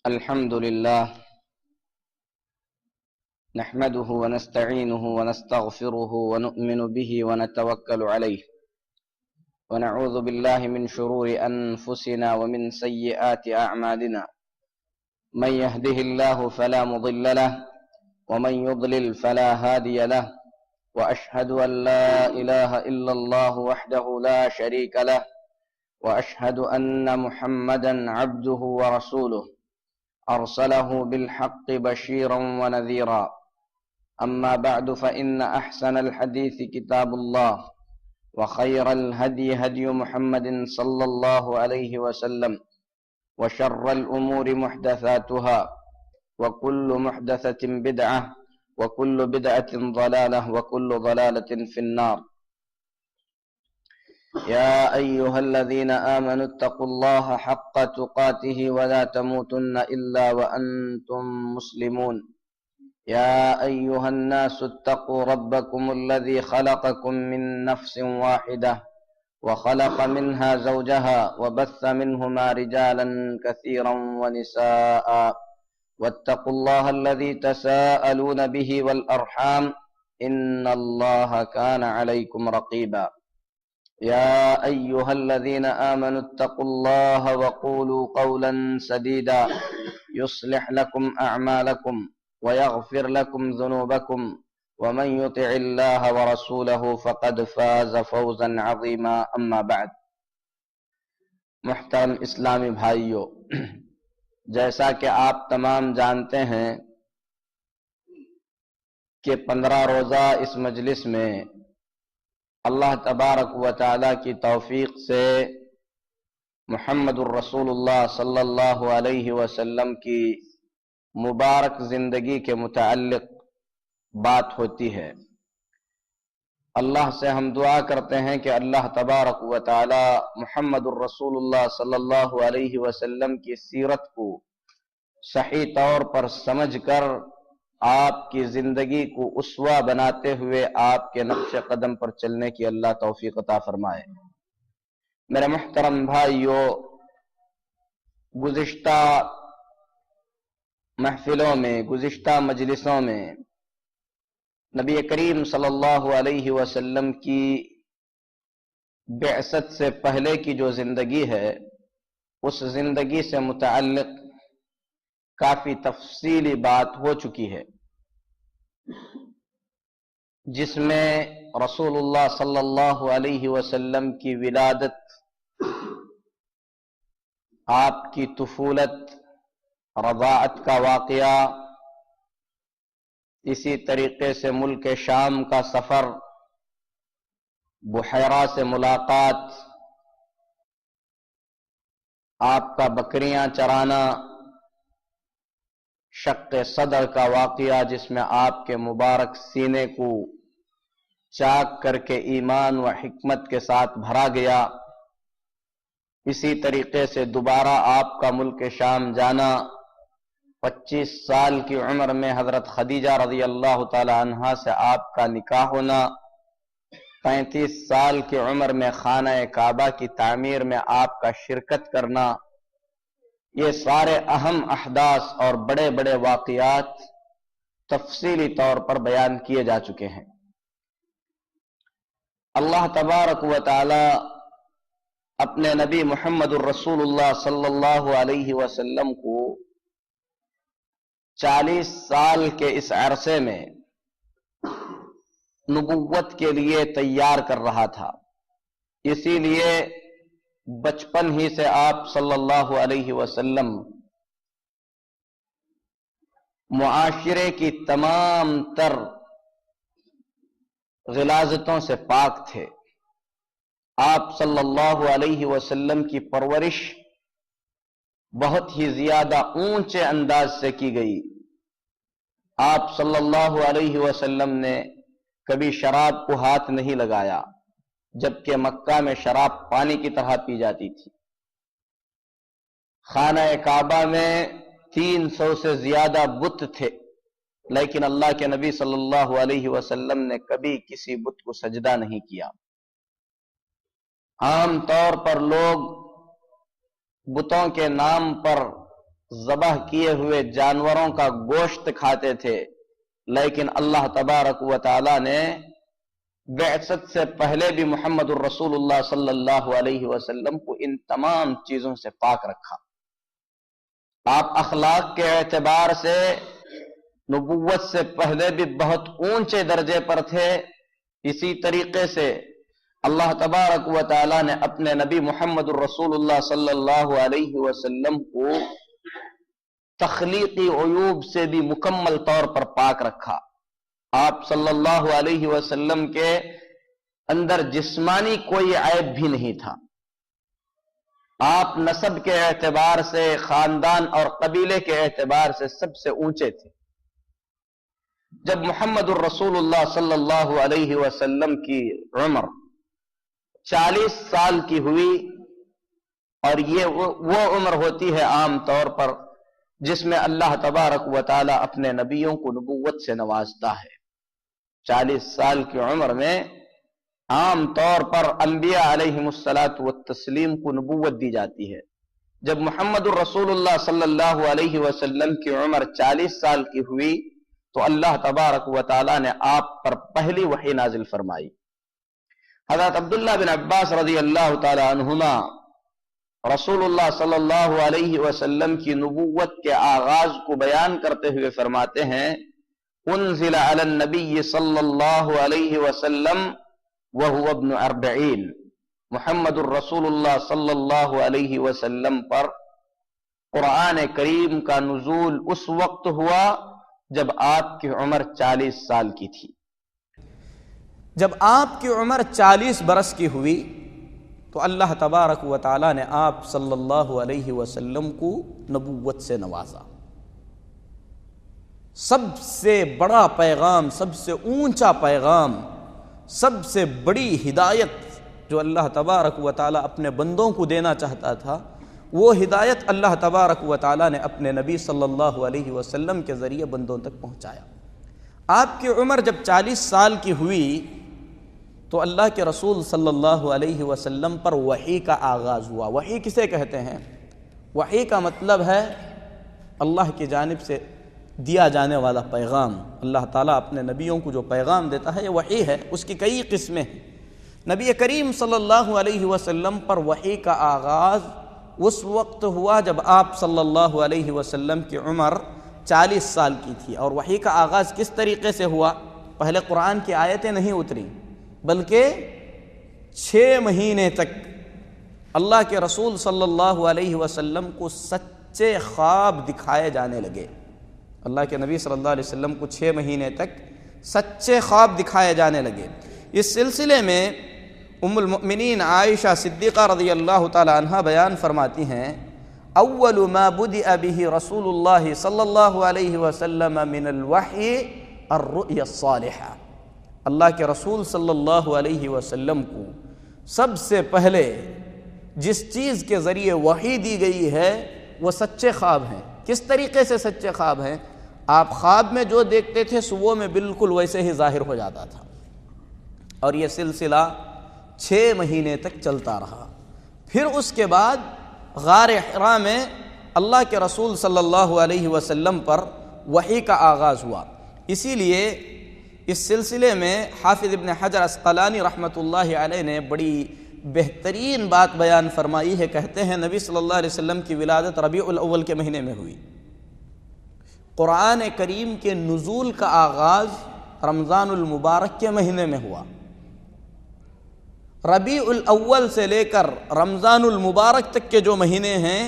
الحمد لله نحمده ونستعينه ونستغفره ونؤمن به ونتوكل عليه ونعوذ بالله من شرور أنفسنا ومن سيئات أعمالنا من يهده الله فلا مضل له ومن يضلل فلا هادي له وأشهد أن لا إله إلا الله وحده لا شريك له وأشهد أن محمدا عبده ورسوله أرسله بالحق بشيرا ونذيرا أما بعد فإن أحسن الحديث كتاب الله وخير الهدي هدي محمد صلى الله عليه وسلم وشر الأمور محدثاتها وكل محدثة بدعة وكل بدعة ضلالة وكل ضلالة في النار. يا أيها الذين آمنوا اتقوا الله حق تقاته ولا تموتن إلا وأنتم مسلمون. يا أيها الناس اتقوا ربكم الذي خلقكم من نفس واحدة وخلق منها زوجها وبث منهما رجالا كثيرا ونساء واتقوا الله الذي تساءلون به والأرحام إن الله كان عليكم رقيبا. يا أيها الذين آمنوا اتقوا الله وقولوا قولا سديدا يصلح لكم أعمالكم ويغفر لكم ذنوبكم ومن يطع الله ورسوله فقد فاز فوزا عظيما. أما بعد. محترم اسلامی بھائیو، جیسا کہ آپ تمام جانتے ہیں کہ 15 روزہ اس مجلس میں اللہ تبارک و تعالی کی توفیق سے محمد الرسول اللہ صلی اللہ علیہ وسلم کی مبارک زندگی کے متعلق بات ہوتی ہے. اللہ سے ہم دعا کرتے ہیں کہ اللہ تبارک و تعالی محمد الرسول اللہ صلی اللہ علیہ وسلم کی سیرت کو صحیح طور پر سمجھ کر آپ کی زندگی کو اسوہ بناتے ہوئے آپ کے نقش قدم پر چلنے کی اللہ توفیق عطا فرمائے. میرے محترم بھائیو، گزشتہ محفلوں میں، گزشتہ مجلسوں میں نبی کریم صلی اللہ علیہ وسلم کی بعثت سے پہلے کی جو زندگی ہے اس زندگی سے متعلق کافی تفصیلی بات ہو چکی ہے، جس میں رسول اللہ صلی اللہ علیہ وسلم کی ولادت، آپ کی طفولت، رضاعت کا واقعہ، اسی طریقے سے ملک شام کا سفر، بحیرہ سے ملاقات، آپ کا بکریاں چرانا، شق صدر کا واقعہ جس میں آپ کے مبارک سینے کو چاک کر کے ایمان و حکمت کے ساتھ بھرا گیا، اسی طریقے سے دوبارہ آپ کا ملک شام جانا، 25 سال کی عمر میں حضرت خدیجہ رضی اللہ تعالی عنہا سے آپ کا نکاح ہونا، 35 سال کی عمر میں خانہ کعبہ کی تعمیر میں آپ کا شرکت کرنا، یہ سارے اہم احداث اور بڑے بڑے واقعات تفصیلی طور پر بیان کیے جا چکے ہیں. اللہ تبارک و تعالی اپنے نبی محمد الرسول اللہ صلی اللہ علیہ وسلم کو 40 سال کے اس عرصے میں نبوت کے لیے تیار کر رہا تھا. اسی لیے بچپن ہی سے آپ صلی اللہ علیہ وسلم معاشرے کی تمام تر غلاظتوں سے پاک تھے. آپ صلی اللہ علیہ وسلم کی پرورش بہت ہی زیادہ اونچے انداز سے کی گئی. آپ صلی اللہ علیہ وسلم نے کبھی شراب کو ہاتھ نہیں لگایا، جبکہ مکہ میں شراب پانی کی طرح پی جاتی تھی. خانہ کعبہ میں 300 سے زیادہ بت تھے، لیکن اللہ کے نبی صلی اللہ علیہ وسلم نے کبھی کسی بت کو سجدہ نہیں کیا. عام طور پر لوگ بتوں کے نام پر ذبح کیے ہوئے جانوروں کا گوشت کھاتے تھے، لیکن اللہ تبارک و تعالی نے بعثت سے پہلے بھی محمد الرسول اللہ صلی اللہ علیہ وسلم کو ان تمام چیزوں سے پاک رکھا۔ آپ اخلاق کے اعتبار سے نبوت سے پہلے بھی بہت اونچے درجے پر تھے۔ اسی طریقے سے اللہ تبارک و تعالی نے اپنے نبی محمد الرسول اللہ صلی اللہ علیہ وسلم کو تخلیقی عیوب سے بھی مکمل طور پر پاک رکھا۔ آپ صلی اللہ علیہ وسلم کے اندر جسمانی کوئی عیب بھی نہیں تھا۔ آپ نسب کے اعتبار سے، خاندان اور قبیلے کے اعتبار سے سب سے اونچے تھے۔ جب محمد الرسول اللہ صلی اللہ علیہ وسلم کی عمر 40 سال کی ہوئی، اور یہ وہ عمر ہوتی ہے عام طور پر جس میں اللہ تبارک و تعالی اپنے نبیوں کو نبوت سے نوازتا ہے۔ 40 سال کی عمر میں عام طور پر انبیاء علیہم الصلاۃ والتسلیم کو نبوت دی جاتی ہے۔ جب محمد الرسول اللہ صلی اللہ علیہ وسلم کی عمر 40 سال کی ہوئی تو اللہ تبارک و تعالی نے آپ پر پہلی وحی نازل فرمائی۔ حضرت عبداللہ بن عباس رضی اللہ تعالی عنہما رسول اللہ صلی اللہ علیہ وسلم کی نبوت کے آغاز کو بیان کرتے ہوئے فرماتے ہیں، انزل علی النبی صلی اللہ علیہ وسلم وہو ابن 40۔ محمد الرسول اللہ صلی اللہ علیہ وسلم پر قرآن کریم کا نزول اس وقت ہوا جب آپ کی عمر 40 سال کی تھی۔ جب آپ کی عمر 40 برس کی ہوئی تو اللہ تبارک و تعالی نے آپ صلی اللہ علیہ وسلم کو نبوت سے نوازا۔ سب سے بڑا پیغام، سب سے اونچا پیغام، سب سے بڑی ہدایت جو اللہ تبارک و تعالی اپنے بندوں کو دینا چاہتا تھا، وہ ہدایت اللہ تبارک و تعالی نے اپنے نبی صلی اللہ علیہ وسلم کے ذریعے بندوں تک پہنچایا۔ آپ کی عمر جب 40 سال کی ہوئی تو اللہ کے رسول صلی اللہ علیہ وسلم پر وحی کا آغاز ہوا۔ وحی کسے کہتے ہیں؟ وحی کا مطلب ہے اللہ کی جانب سے دیا جانے والا پیغام۔ اللہ تعالیٰ اپنے نبیوں کو جو پیغام دیتا ہے یہ وحی ہے، اس کی کئی قسمیں ہیں۔ نبی کریم صلی اللہ علیہ وسلم پر وحی کا آغاز اس وقت ہوا جب آپ صلی اللہ علیہ وسلم کی عمر 40 سال کی تھی۔ اور وحی کا آغاز کس طریقے سے ہوا؟ پہلے قرآن کی آیتیں نہیں اتری، بلکہ 6 مہینے تک اللہ کے رسول صلی اللہ علیہ وسلم کو سچے خواب دکھائے جانے لگے۔ اللہ کے نبی صلی اللہ علیہ وسلم کو 6 مہینے تک سچے خواب دکھائے جانے لگے۔ اس سلسلے میں ام المؤمنین عائشہ صدیقہ رضی اللہ تعالی عنہا بیان فرماتی ہیں، اول ما بدأ به رسول اللہ صلی اللہ علیہ وسلم من الوحی الرؤیا الصالحہ۔ اللہ کے رسول صلی اللہ علیہ وسلم کو سب سے پہلے جس چیز کے ذریعے وحی دی گئی ہے وہ سچے خواب ہیں۔ کس طریقے سے سچے خواب ہیں؟ آپ خواب میں جو دیکھتے تھے صبح میں بالکل ویسے ہی ظاہر ہو جاتا تھا، اور یہ سلسلہ 6 مہینے تک چلتا رہا۔ پھر اس کے بعد غار حرا میں اللہ کے رسول صلی اللہ علیہ وسلم پر وحی کا آغاز ہوا۔ اسی لیے اس سلسلے میں حافظ ابن حجر عسقلانی رحمۃ اللہ علیہ نے بڑی بہترین بات بیان فرمائی ہے۔ کہتے ہیں نبی صلی اللہ علیہ وسلم کی ولادت ربیع الاول کے مہینے میں ہوئی۔ قرآن کریم کے نزول کا آغاز رمضان المبارک کے مہینے میں ہوا۔ ربیع الاول سے لے کر رمضان المبارک تک کے جو مہینے ہیں،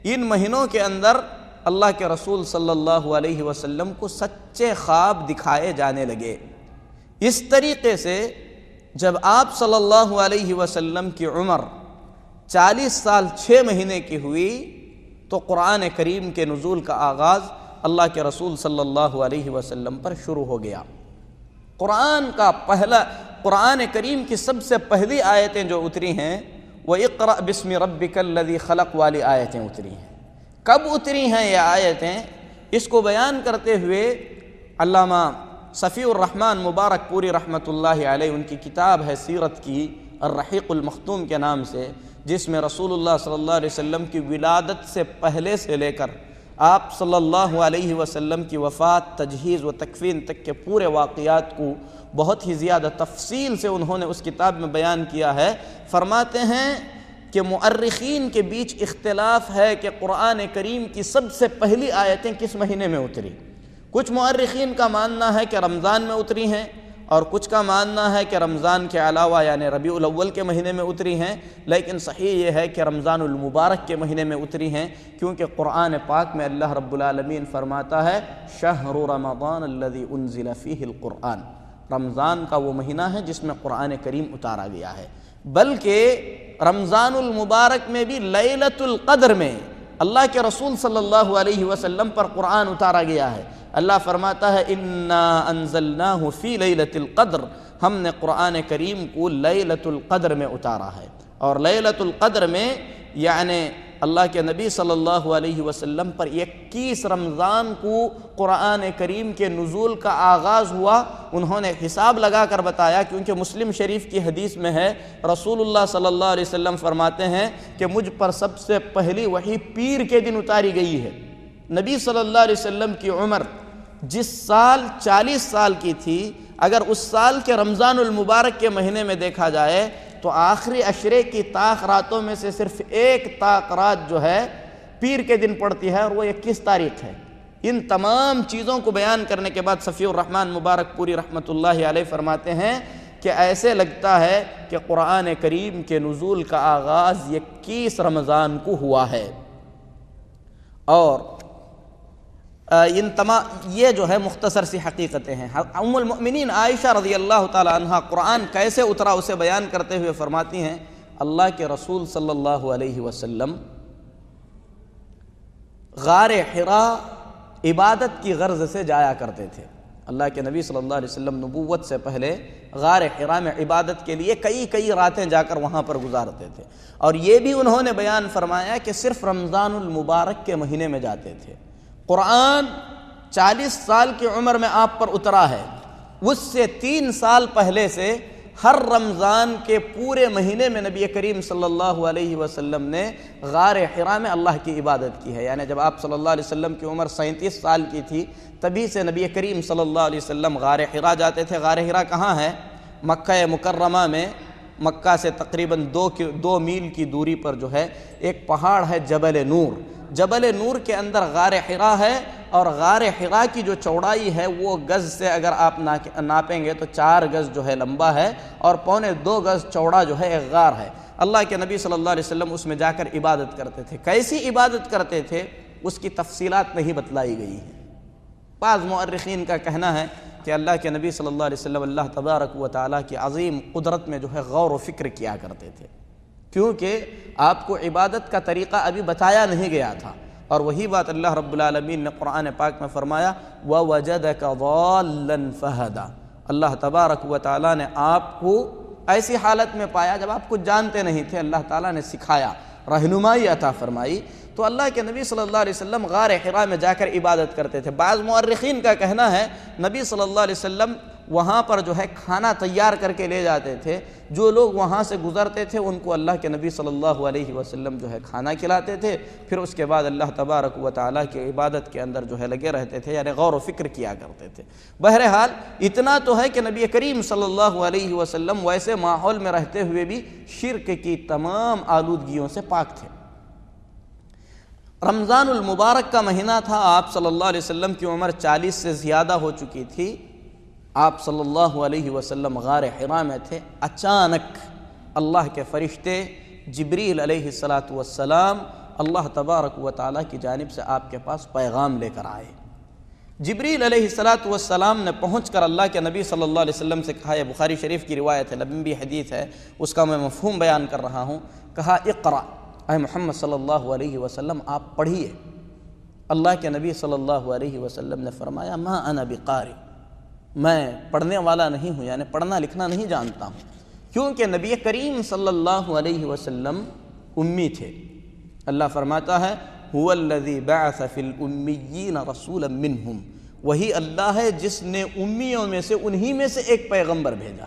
ان مہینوں کے اندر اللہ کے رسول صلی اللہ علیہ وسلم کو سچے خواب دکھائے جانے لگے۔ اس طریقے سے جب آپ صلی اللہ علیہ وسلم کی عمر 40 سال 6 مہینے کی ہوئی تو قرآن کریم کے نزول کا آغاز اللہ کے رسول صلی اللہ علیہ وسلم پر شروع ہو گیا۔ قرآن کریم کی سب سے پہلی آیتیں جو اتری ہیں وہ اقرأ بسم ربک الذی خلق والی آیتیں اتری ہیں۔ کب اتری ہیں یہ آیتیں؟ اس کو بیان کرتے ہوئے علامہ صفی الرحمن مبارک پوری رحمۃ اللہ علیہ، ان کی کتاب ہے سیرت کی الرحیق المختوم کے نام سے، جس میں رسول اللہ صلی اللہ علیہ وسلم کی ولادت سے پہلے سے لے کر آپ صلی اللہ علیہ وسلم کی وفات، تجہیز و تکفین تک کے پورے واقعات کو بہت ہی زیادہ تفصیل سے انہوں نے اس کتاب میں بیان کیا ہے۔ فرماتے ہیں کہ مؤرخین کے بیچ اختلاف ہے کہ قرآن کریم کی سب سے پہلی آیتیں کس مہینے میں اتری۔ کچھ مؤرخین کا ماننا ہے کہ رمضان میں اتری ہیں، اور کچھ کا ماننا ہے کہ رمضان کے علاوہ یعنی ربیع الاول کے مہینے میں اتری ہیں، لیکن صحیح یہ ہے کہ رمضان المبارک کے مہینے میں اتری ہیں، کیونکہ قرآن پاک میں اللہ رب العالمین فرماتا ہے شہر رمضان الذی انزل فیہ القرآن، رمضان کا وہ مہینہ ہے جس میں قرآن کریم اتارا گیا ہے۔ بلکہ رمضان المبارک میں بھی لیلۃ القدر میں اللہ کے رسول صلی اللہ علیہ وسلم پر قرآن اتارا گیا ہے۔ اللہ فرماتا ہے انا انزلناہ فی لیلۃ القدر، ہم نے قرآن کریم کو لیلۃ القدر میں اتارا ہے۔ اور لیلۃ القدر میں یعنی اللہ کے نبی صلی اللہ علیہ وسلم پر 21 رمضان کو قرآن کریم کے نزول کا آغاز ہوا۔ انہوں نے حساب لگا کر بتایا، کیونکہ مسلم شریف کی حدیث میں ہے رسول اللہ صلی اللہ علیہ وسلم فرماتے ہیں کہ مجھ پر سب سے پہلی وحی پیر کے دن اتاری گئی ہے۔ نبی صلی اللہ علیہ وسلم کی عمر جس سال 40 سال کی تھی، اگر اس سال کے رمضان المبارک کے مہینے میں دیکھا جائے تو آخری عشرے کی طاق راتوں میں سے صرف ایک طاق رات جو ہے پیر کے دن پڑتی ہے، اور وہ 21 تاریخ ہے۔ ان تمام چیزوں کو بیان کرنے کے بعد صفی الرحمن مبارک پوری رحمۃ اللہ علیہ فرماتے ہیں کہ ایسے لگتا ہے کہ قرآن کریم کے نزول کا آغاز 21 رمضان کو ہوا ہے۔ اور یہ جو ہے مختصر سی حقیقتیں ہیں۔ ام المؤمنین عائشہ رضی اللہ تعالی عنہ قرآن کیسے اترا اسے بیان کرتے ہوئے فرماتی ہیں اللہ کے رسول صلی اللہ علیہ وسلم غار حراء عبادت کی غرض سے جایا کرتے تھے۔ اللہ کے نبی صلی اللہ علیہ وسلم نبوت سے پہلے غار حراء میں عبادت کے لیے کئی راتیں جا کر وہاں پر گزارتے تھے، اور یہ بھی انہوں نے بیان فرمایا کہ صرف رمضان المبارک کے مہینے میں جاتے تھے۔ قرآن 40 سال کی عمر میں آپ پر اترا ہے، اس سے 3 سال پہلے سے ہر رمضان کے پورے مہینے میں نبی کریم صلی اللہ علیہ وسلم نے غار حراء میں اللہ کی عبادت کی ہے۔ یعنی جب آپ صلی اللہ علیہ وسلم کی عمر 37 سال کی تھی، تبھی سے نبی کریم صلی اللہ علیہ وسلم غار حراء جاتے تھے۔ غار حراء کہاں ہے؟ مکہ مکرمہ میں، مکہ سے تقریباً 2 میل کی دوری پر جو ہے ایک پہاڑ ہے جبل نور۔ جبل نور کے اندر غار حراء ہے، اور غار حراء کی جو چوڑائی ہے وہ گز سے اگر آپ ناپیں گے تو 4 گز جو ہے لمبا ہے، اور 1.25 گز چوڑا جو ہے ایک غار ہے۔ اللہ کے نبی صلی اللہ علیہ وسلم اس میں جا کر عبادت کرتے تھے۔ کیسی عبادت کرتے تھے اس کی تفصیلات نہیں بتلائی گئی ہیں۔ بعض مؤرخین کا کہنا ہے کہ اللہ کے نبی صلی اللہ علیہ وسلم اللہ تبارک و تعالیٰ کی عظیم قدرت میں جو ہے غور و فکر کیا کرتے تھے، کیونکہ آپ کو عبادت کا طریقہ ابھی بتایا نہیں گیا تھا۔ اور وہی بات اللہ رب العالمین نے قرآن پاک میں فرمایا وَوَجَدَكَ ضَالًّا فَهَدَى، اللہ تبارک و تعالیٰ نے آپ کو ایسی حالت میں پایا جب آپ کچھ جانتے نہیں تھے، اللہ تعالیٰ نے سکھایا، رہنمائی عطا فرمائی۔ تو اللہ کے نبی صلی اللہ علیہ وسلم غار حراء میں جا کر عبادت کرتے تھے۔ بعض مؤرخین کا کہنا ہے نبی صلی اللہ علیہ وسلم وہاں پر جو ہے کھانا تیار کر کے لے جاتے تھے، جو لوگ وہاں سے گزرتے تھے ان کو اللہ کے نبی صلی اللہ علیہ وسلم جو ہے کھانا کھلاتے تھے، پھر اس کے بعد اللہ تبارک و تعالیٰ کی عبادت کے اندر جو ہے لگے رہتے تھے، یعنی غور و فکر کیا کرتے تھے۔ بہرحال اتنا تو ہے کہ نبی کریم صلی اللہ علیہ وسلم ویسے ماحول میں رہتے ہوئے بھی شرک کی تمام آلودگیوں سے پاک تھے۔ رمضان المبارک کا مہینہ تھا، آپ صلی اللہ علیہ وسلم کی عمر 40 سے زیادہ ہو چکی تھی۔ آپ صلی اللہ علیہ وسلم غار حراء میں تھے، اچانک اللہ کے فرشتے جبریل علیہ السلام اللہ تبارک و تعالیٰ کی جانب سے آپ کے پاس پیغام لے کر آئے۔ جبریل علیہ السلام نے پہنچ کر اللہ کے نبی صلی اللہ علیہ وسلم سے کہا، یہ بخاری شریف کی روایت ہے، لمبی حدیث ہے، اس کا میں مفہوم بیان کر رہا ہوں۔ کہا اقرأ، اے محمد صلی اللہ علیہ وسلم آپ پڑھیے۔ اللہ کے نبی صلی اللہ علیہ وسلم نے فرمایا ما انا بقاری، میں پڑھنے والا نہیں ہوں، یعنی پڑھنا لکھنا نہیں جانتا ہوں، کیونکہ نبی کریم صلی اللہ علیہ وسلم امی تھے۔ اللہ فرماتا ہے هو الذی بعث فی الامیین رسولا منہم، وہی اللہ ہے جس نے امیوں میں سے انہی میں سے ایک پیغمبر بھیجا۔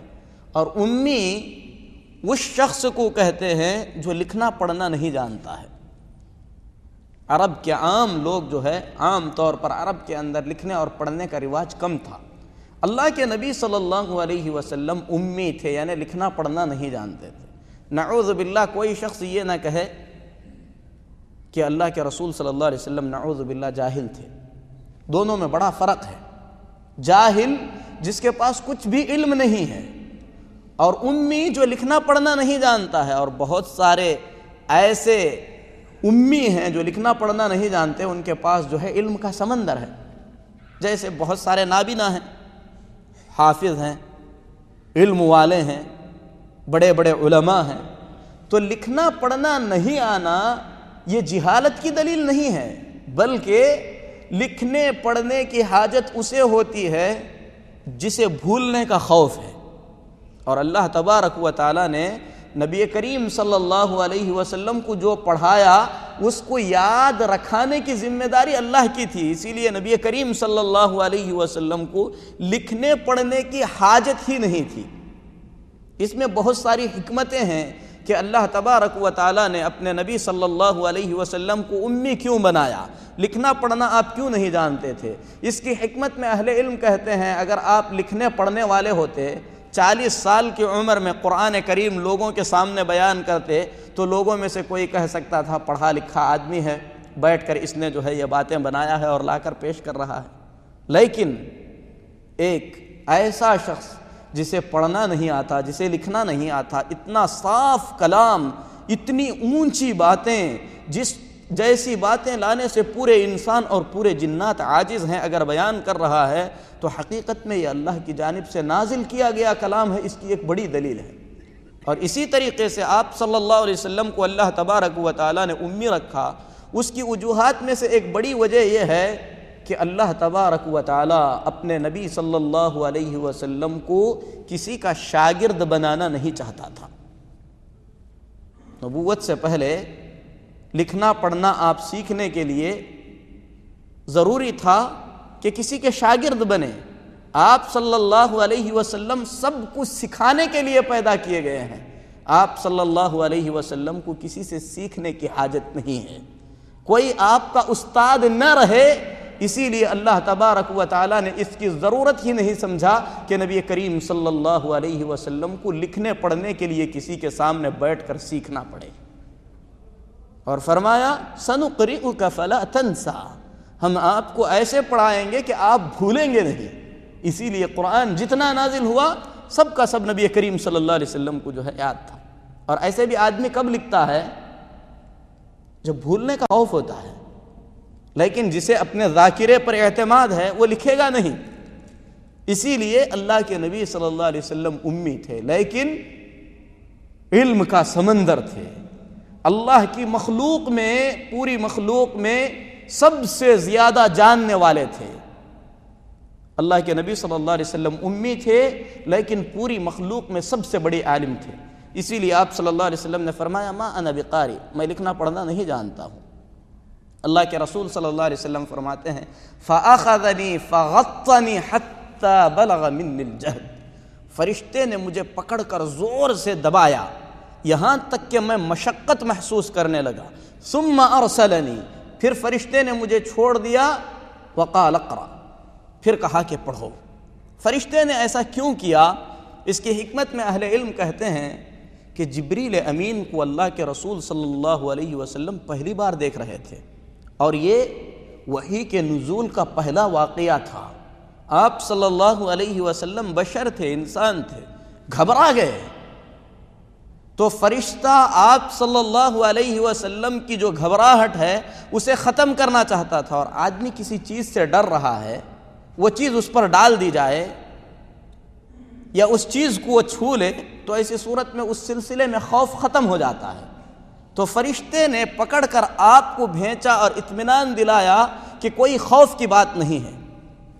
اور امی اس شخص کو کہتے ہیں جو لکھنا پڑھنا نہیں جانتا ہے۔ عرب کے عام لوگ جو ہے عام طور پر عرب کے اندر لکھنے اور پڑھنے کا رواج کم تھا۔ اللہ کے نبی صلی اللہ علیہ وسلم امی تھے، یعنی لکھنا پڑھنا نہیں جانتے تھے۔ نعوذ باللہ کوئی شخص یہ نہ کہے کہ اللہ کے رسول صلی اللہ علیہ وسلم نعوذ باللہ جاہل تھے۔ دونوں میں بڑا فرق ہے۔ جاہل جس کے پاس کچھ بھی علم نہیں ہے، اور امی جو لکھنا پڑھنا نہیں جانتا ہے۔ اور بہت سارے ایسے امی ہیں جو لکھنا پڑھنا نہیں جانتے، ان کے پاس جو ہے علم کا سمندر ہے۔ جیسے بہت سارے نابینا ہیں، حافظ ہیں، علم والے ہیں، بڑے بڑے علماء ہیں۔ تو لکھنا پڑھنا نہیں آنا یہ جہالت کی دلیل نہیں ہے، بلکہ لکھنے پڑھنے کی حاجت اسے ہوتی ہے جسے بھولنے کا خوف ہے۔ اور اللہ تبارک و تعالیٰ نے نبی کریم صلی اللہ علیہ وسلم کو جو پڑھایا اس کو یاد رکھانے کی ذمہ داری اللہ کی تھی، اسی لیے نبی کریم صلی اللہ علیہ وسلم کو لکھنے پڑھنے کی حاجت ہی نہیں تھی۔ اس میں بہت ساری حکمتیں ہیں کہ اللہ تبارک و تعالیٰ نے اپنے نبی صلی اللہ علیہ وسلم کو امی کیوں بنایا، لکھنا پڑھنا آپ کیوں نہیں جانتے تھے۔ اس کی حکمت میں اہل علم کہتے ہیں اگر آپ لکھنے پڑھنے والے ہوتے، 40 سال کی عمر میں قرآن کریم لوگوں کے سامنے بیان کرتے، تو لوگوں میں سے کوئی کہہ سکتا تھا پڑھا لکھا آدمی ہے، بیٹھ کر اس نے جو ہے یہ باتیں بنایا ہے اور لا کر پیش کر رہا ہے۔ لیکن ایک ایسا شخص جسے پڑھنا نہیں آتا، جسے لکھنا نہیں آتا، اتنا صاف کلام، اتنی اونچی باتیں، جس جیسی باتیں لانے سے پورے انسان اور پورے جنات عاجز ہیں، اگر بیان کر رہا ہے تو حقیقت میں یہ اللہ کی جانب سے نازل کیا گیا کلام ہے، اس کی ایک بڑی دلیل ہے۔ اور اسی طریقے سے آپ صلی اللہ علیہ وسلم کو اللہ تبارک و تعالیٰ نے امی رکھا، اس کی وجوہات میں سے ایک بڑی وجہ یہ ہے کہ اللہ تبارک و تعالیٰ اپنے نبی صلی اللہ علیہ وسلم کو کسی کا شاگرد بنانا نہیں چاہتا تھا۔ نبوت سے پہلے لکھنا پڑھنا آپ سیکھنے کے لیے ضروری تھا کہ کسی کے شاگرد بنے۔ آپ صلی اللہ علیہ وسلم سب کچھ سکھانے کے لیے پیدا کیے گئے ہیں۔ آپ صلی اللہ علیہ وسلم کو کسی سے سیکھنے کی حاجت نہیں ہے، کوئی آپ کا استاد نہ رہے، اسی لیے اللہ تبارک و تعالیٰ نے اس کی ضرورت ہی نہیں سمجھا کہ نبی کریم صلی اللہ علیہ وسلم کو لکھنے پڑھنے کے لیے کسی کے سامنے بیٹھ کر سیکھنا پڑے۔ اور فرمایا سَنُقْرِئُكَ فَلَا تَنْسَى، ہم آپ کو ایسے پڑھائیں گے کہ آپ بھولیں گے نہیں۔ اسی لیے قرآن جتنا نازل ہوا سب کا سب نبی کریم صلی اللہ علیہ وسلم کو جو ہے یاد تھا۔ اور ایسے بھی آدمی کب لکھتا ہے؟ جب بھولنے کا خوف ہوتا ہے۔ لیکن جسے اپنے ذاکرے پر اعتماد ہے وہ لکھے گا نہیں۔ اسی لیے اللہ کے نبی صلی اللہ علیہ وسلم امی تھے، لیکن علم کا سمندر تھے۔ اللہ کی مخلوق میں، پوری مخلوق میں سب سے زیادہ جاننے والے تھے۔ اللہ کے نبی صلی اللہ علیہ وسلم امی تھے، لیکن پوری مخلوق میں سب سے بڑے عالم تھے۔ اسی لیے آپ صلی اللہ علیہ وسلم نے فرمایا ما انا بقاری، میں لکھنا پڑھنا نہیں جانتا ہوں۔ اللہ کے رسول صلی اللہ علیہ وسلم فرماتے ہیں فَأَخَذَنِي فَغَطَّنِي حَتَّى بَلَغَ مِنِّي الْجَهْدِ، فرشتے نے مجھے پکڑ کر زور سے دبایا یہاں تک کہ میں مشقت محسوس کرنے لگا۔ ثُمَّ أَرْسَلَنِي، پھر فرشتے نے مجھے چھوڑ دیا، وَقَالَ اقْرَأ، پھر کہا کہ پڑھو۔ فرشتے نے ایسا کیوں کیا؟ اس کی حکمت میں اہل علم کہتے ہیں کہ جبریل امین کو اللہ کے رسول صلی اللہ علیہ وسلم پہلی بار دیکھ رہے تھے، اور یہ وحی کے نزول کا پہلا واقعہ تھا۔ آپ صلی اللہ علیہ وسلم بشر تھے، انسان تھے، گھبرا گئے۔ تو فرشتہ آپ صلی اللہ علیہ وسلم کی جو گھبراہٹ ہے اسے ختم کرنا چاہتا تھا، اور آدمی کسی چیز سے ڈر رہا ہے، وہ چیز اس پر ڈال دی جائے یا اس چیز کو وہ چھو لے تو ایسی صورت میں اس سلسلے میں خوف ختم ہو جاتا ہے۔ تو فرشتے نے پکڑ کر آپ کو بھیجا اور اطمینان دلایا کہ کوئی خوف کی بات نہیں ہے۔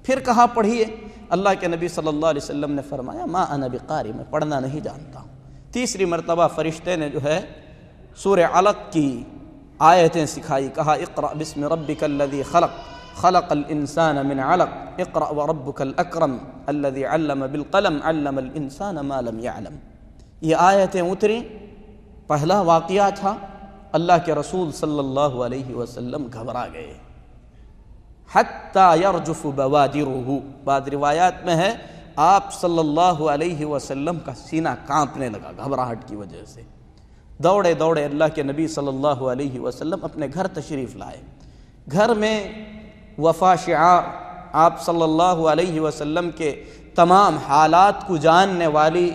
پھر کہا پڑھیے؟ اللہ کے نبی صلی اللہ علیہ وسلم نے فرمایا ما انا بقاری، میں پڑھنا نہیں جانتا ہوں۔ تیسری مرتبہ فرشتے نے جو ہے سورہ علق کی آیتیں سکھائی، کہا اقرأ بسم ربک الذی خلق خلق الانسان من علق اقرأ وربک الاکرم الذی علم بالقلم علم الانسان ما لم يعلم۔ یہ آیتیں اتری، پہلا واقعہ تھا اللہ کے رسول صلی اللہ علیہ وسلم گھبرا گئے، حتیٰ یرجف بوادرہ، بعض روایات میں ہے آپ صلی اللہ علیہ وسلم کا سینہ کانپنے لگا گھبراہٹ کی وجہ سے۔ دوڑے دوڑے اللہ کے نبی صلی اللہ علیہ وسلم اپنے گھر تشریف لائے۔ گھر میں وفا شعار آپ صلی اللہ علیہ وسلم کے تمام حالات کو جاننے والی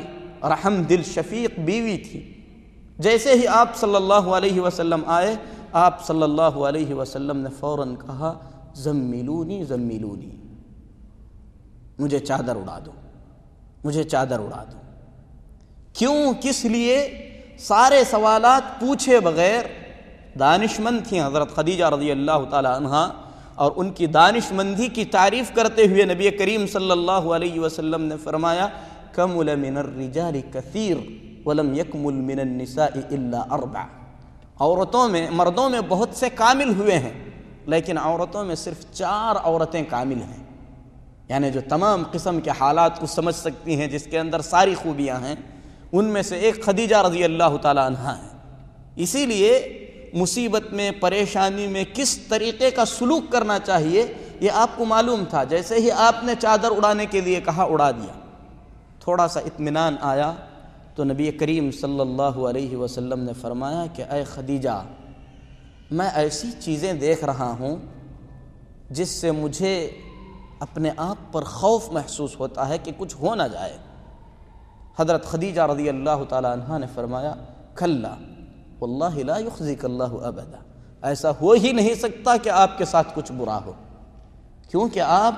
رحم دل شفیق بیوی تھی۔ جیسے ہی آپ صلی اللہ علیہ وسلم آئے، آپ صلی اللہ علیہ وسلم نے فوراً کہا زمیلونی زمیلونی، مجھے چادر اڑا دو، مجھے چادر اڑا دو۔ کیوں؟ کس لیے؟ سارے سوالات پوچھے بغیر، دانشمند تھیں حضرت خدیجہ رضی اللہ تعالی عنہا، اور ان کی دانشمندی کی تعریف کرتے ہوئے نبی کریم صلی اللہ علیہ وسلم نے فرمایا کمل من الرجال کثیر ولم یکمل من النساء الا اربع، عورتوں میں، مردوں میں بہت سے کامل ہوئے ہیں، لیکن عورتوں میں صرف 4 عورتیں کامل ہیں، یعنی جو تمام قسم کے حالات کو سمجھ سکتی ہیں، جس کے اندر ساری خوبیاں ہیں، ان میں سے ایک خدیجہ رضی اللہ تعالی عنہا ہے۔ اسی لیے مصیبت میں، پریشانی میں کس طریقے کا سلوک کرنا چاہیے یہ آپ کو معلوم تھا۔ جیسے ہی آپ نے چادر اڑانے کے لیے کہا، اڑا دیا۔ تھوڑا سا اطمینان آیا تو نبی کریم صلی اللہ علیہ وسلم نے فرمایا کہ اے خدیجہ، میں ایسی چیزیں دیکھ رہا ہوں جس سے مجھے اپنے آپ پر خوف محسوس ہوتا ہے کہ کچھ ہو نہ جائے۔ حضرت خدیجہ رضی اللہ تعالی عنہا نے فرمایا کلا واللہ لا یخزیک اللہ ابدا، ایسا ہو ہی نہیں سکتا کہ آپ کے ساتھ کچھ برا ہو، کیونکہ آپ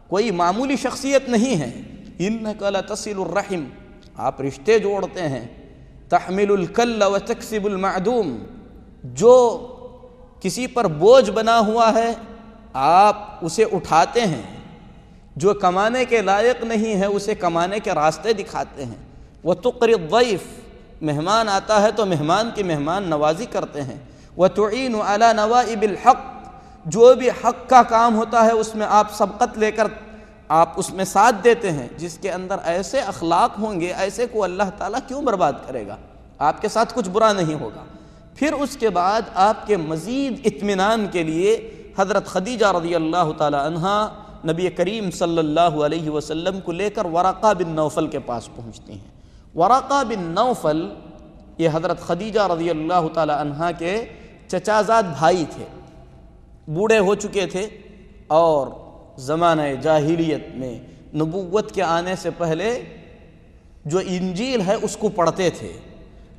کوئی معمولی شخصیت نہیں ہیں۔ انک لتصل الرحم، آپ رشتے جوڑتے ہیں۔ تحمل الکل وتکسب المعدوم، جو کسی پر بوجھ بنا ہوا ہے آپ اسے اٹھاتے ہیں، جو کمانے کے لائق نہیں ہے اسے کمانے کے راستے دکھاتے ہیں۔ وتقری الضیف، مہمان آتا ہے تو مہمان کی مہمان نوازی کرتے ہیں۔ وتعین علی نوائب الحق، جو بھی حق کا کام ہوتا ہے اس میں آپ سبقت لے کر آپ اس میں ساتھ دیتے ہیں۔ جس کے اندر ایسے اخلاق ہوں گے، ایسے کو اللہ تعالیٰ کیوں برباد کرے گا؟ آپ کے ساتھ کچھ برا نہیں ہوگا۔ پھر اس کے بعد آپ کے مزید اطمینان کے لیے حضرت خدیجہ رضی اللہ تعالی عنہا نبی کریم صلی اللہ علیہ وسلم کو لے کر ورقہ بن نوفل کے پاس پہنچتی ہیں۔ ورقہ بن نوفل یہ حضرت خدیجہ رضی اللہ تعالی عنہا کے چچازاد بھائی تھے، بوڑھے ہو چکے تھے، اور زمانہ جاہلیت میں نبوت کے آنے سے پہلے جو انجیل ہے اس کو پڑھتے تھے،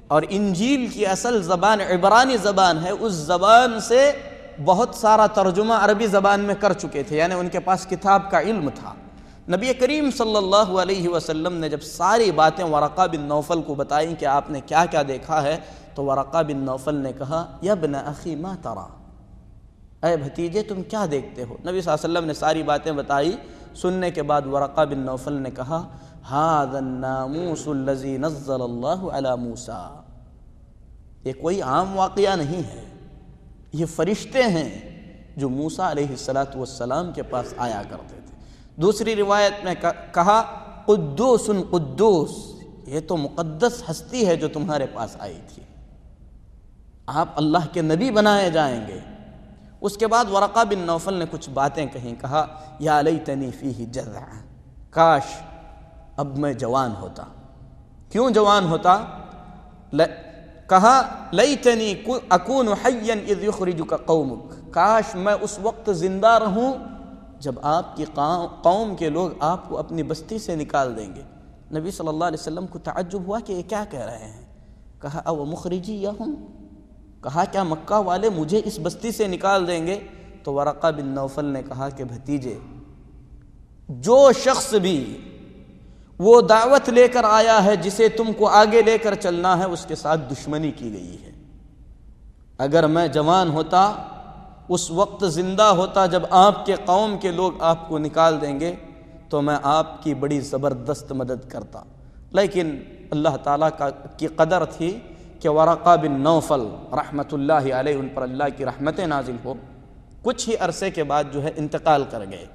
اور انجیل کی اصل زبان عبرانی زبان ہے، اس زبان سے بہت سارا ترجمہ عربی زبان میں کر چکے تھے، یعنی ان کے پاس کتاب کا علم تھا۔ نبی کریم صلی اللہ علیہ وسلم نے جب ساری باتیں ورقہ بن نوفل کو بتائیں کہ آپ نے کیا کیا دیکھا ہے، تو ورقہ بن نوفل نے کہا یا ابن اخی ما ترى، اے بھتیجے تم کیا دیکھتے ہو؟ نبی صلی اللہ علیہ وسلم نے ساری باتیں بتائی۔ سننے کے بعد ورقہ بن نوفل نے کہا ھذا الناموس الذی نزل اللہ علی موسیٰ، یہ کوئی عام واقعہ نہیں ہے، یہ فرشتے ہیں جو موسیٰ علیہ السلام کے پاس آیا کرتے تھے۔ دوسری روایت میں کہا قدوس قدوس، یہ تو مقدس ہستی ہے جو تمہارے پاس آئی تھی، آپ اللہ کے نبی بنائے جائیں گے۔ اس کے بعد ورقہ بن نوفل نے کچھ باتیں کہیں، کہا یا لیتنی فیہ جذع، کاش اب میں جوان ہوتا۔ کیوں جوان ہوتا؟ کہا لیتنی اکون حیا اذ یخرجک قومک، کاش میں اس وقت زندہ رہوں جب آپ کی قوم کے لوگ آپ کو اپنی بستی سے نکال دیں گے۔ نبی صلی اللہ علیہ وسلم کو تعجب ہوا کہ یہ کیا کہہ رہے ہیں۔ کہا او مخرجیہم، کہا کیا مکہ والے مجھے اس بستی سے نکال دیں گے؟ تو ورقہ بن نوفل نے کہا کہ بھتیجے، جو شخص بھی وہ دعوت لے کر آیا ہے جسے تم کو آگے لے کر چلنا ہے، اس کے ساتھ دشمنی کی گئی ہے۔ اگر میں جوان ہوتا، اس وقت زندہ ہوتا جب آپ کے قوم کے لوگ آپ کو نکال دیں گے، تو میں آپ کی بڑی زبردست مدد کرتا۔ لیکن اللہ تعالیٰ کی قدر تھی کہ ورقہ بن نوفل رحمۃ اللہ علیہ، ان پر اللہ کی رحمتیں نازل ہو، کچھ ہی عرصے کے بعد جو ہے انتقال کر گئے۔